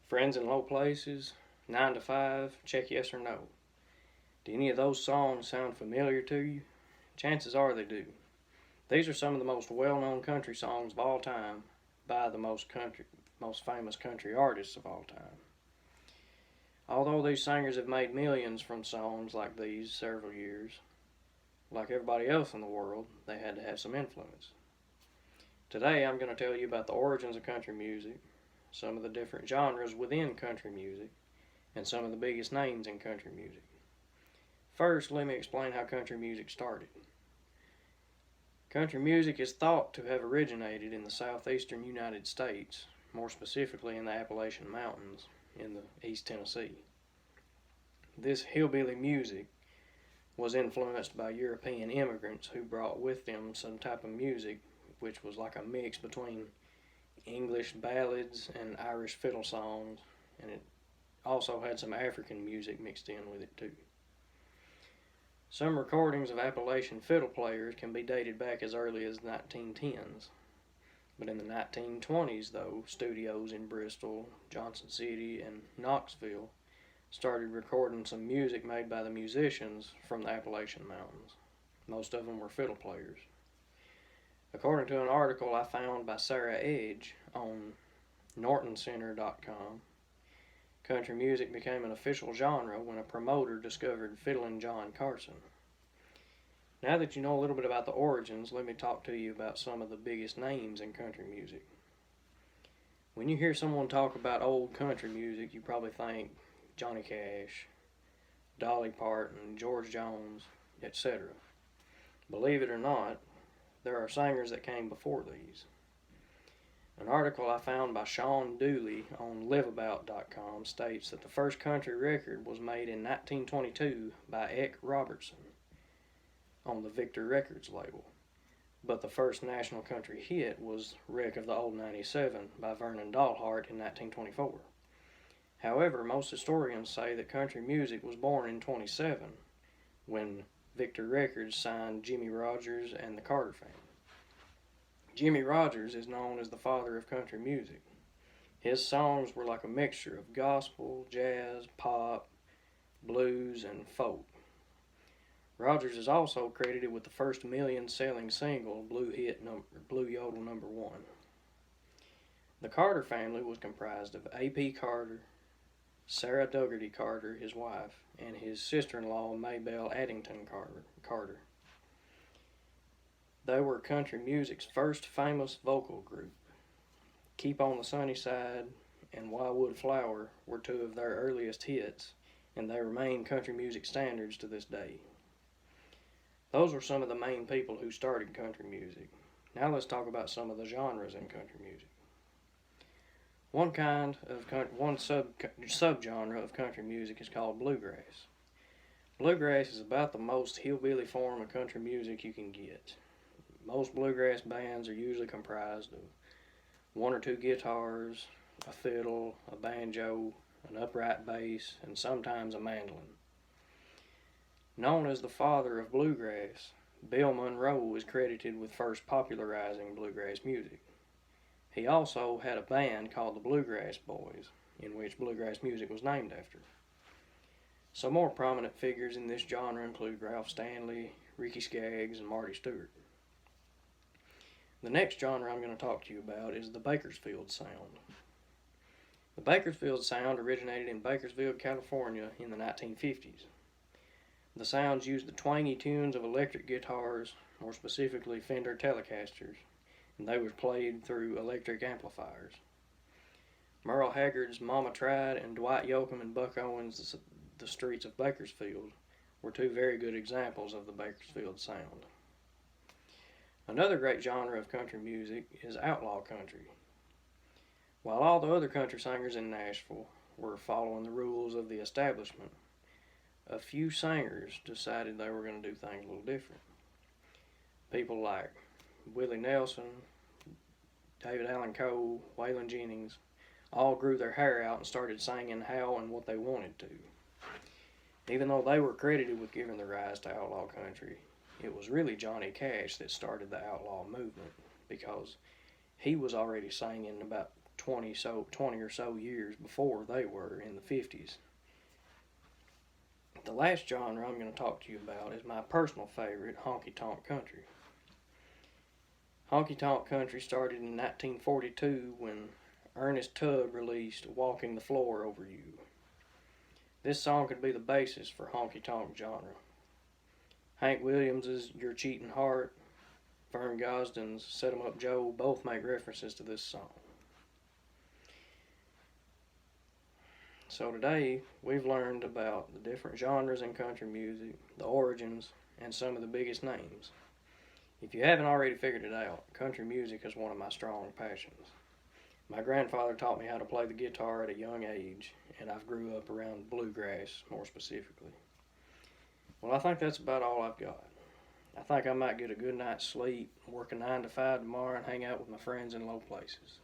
Friends in Low Places, 9 to 5, Check Yes or No. Do any of those songs sound familiar to you? Chances are they do. These are some of the most well-known country songs of all time by the most famous country artists of all time. Although these singers have made millions from songs like these several years, like everybody else in the world, they had to have some influence. Today I'm going to tell you about the origins of country music, some of the different genres within country music, and some of the biggest names in country music. First, let me explain how country music started. Country music is thought to have originated in the southeastern United States, more specifically in the Appalachian Mountains in the East Tennessee. This hillbilly music was influenced by European immigrants who brought with them some type of music which was like a mix between English ballads and Irish fiddle songs, and it also had some African music mixed in with it too. Some recordings of Appalachian fiddle players can be dated back as early as the 1910s, but in the 1920s, though, studios in Bristol, Johnson City, and Knoxville started recording some music made by the musicians from the Appalachian Mountains. Most of them were fiddle players. According to an article I found by Sarah Edge on NortonCenter.com, country music became an official genre when a promoter discovered Fiddlin' John Carson. Now that you know a little bit about the origins, let me talk to you about some of the biggest names in country music. When you hear someone talk about old country music, you probably think Johnny Cash, Dolly Parton, George Jones, etc. Believe it or not, there are singers that came before these. An article I found by Sean Dooley on liveabout.com states that the first country record was made in 1922 by Eck Robertson on the Victor Records label, but the first national country hit was Wreck of the Old 97 by Vernon Dalhart in 1924. However, most historians say that country music was born in 27 when Victor Records signed Jimmie Rodgers and the Carter family. Jimmie Rodgers is known as the father of country music. His songs were like a mixture of gospel, jazz, pop, blues, and folk. Rodgers is also credited with the first million-selling single, Blue Yodel number 1. The Carter family was comprised of A.P. Carter, Sarah Dougherty Carter, his wife, and his sister-in-law, Maybelle Addington Carter. They were country music's first famous vocal group. Keep on the Sunny Side and Wildwood Flower were two of their earliest hits, and they remain country music standards to this day. Those were some of the main people who started country music. Now let's talk about some of the genres in country music. One subgenre of country music is called bluegrass. Bluegrass is about the most hillbilly form of country music you can get. Most bluegrass bands are usually comprised of one or two guitars, a fiddle, a banjo, an upright bass, and sometimes a mandolin. Known as the father of bluegrass, Bill Monroe is credited with first popularizing bluegrass music. He also had a band called the Bluegrass Boys, in which bluegrass music was named after. Some more prominent figures in this genre include Ralph Stanley, Ricky Skaggs, and Marty Stewart. The next genre I'm going to talk to you about is the Bakersfield sound. The Bakersfield sound originated in Bakersfield, California in the 1950s. The sounds used the twangy tunes of electric guitars, more specifically Fender Telecasters, and they were played through electric amplifiers. Merle Haggard's Mama Tried and Dwight Yoakam and Buck Owens' The Streets of Bakersfield were two very good examples of the Bakersfield sound. Another great genre of country music is outlaw country. While all the other country singers in Nashville were following the rules of the establishment, a few singers decided they were going to do things a little different. People like Willie Nelson, David Allan Coe, Waylon Jennings, all grew their hair out and started singing how and what they wanted to. Even though they were credited with giving the rise to outlaw country, it was really Johnny Cash that started the outlaw movement, because he was already singing about 20 or so years before they were in the 50s. The last genre I'm going to talk to you about is my personal favorite, honky tonk country. Honky tonk country started in 1942 when Ernest Tubb released Walking the Floor Over You. This song could be the basis for honky tonk genre. Hank Williams' Your Cheating Heart, Vern Gosdin's Set 'em Up Joe both make references to this song. So today, we've learned about the different genres in country music, the origins, and some of the biggest names. If you haven't already figured it out, country music is one of my strong passions. My grandfather taught me how to play the guitar at a young age, and I've grew up around bluegrass more specifically. Well, I think that's about all I've got. I think I might get a good night's sleep, work a 9 to 5 tomorrow, and hang out with my friends in low places.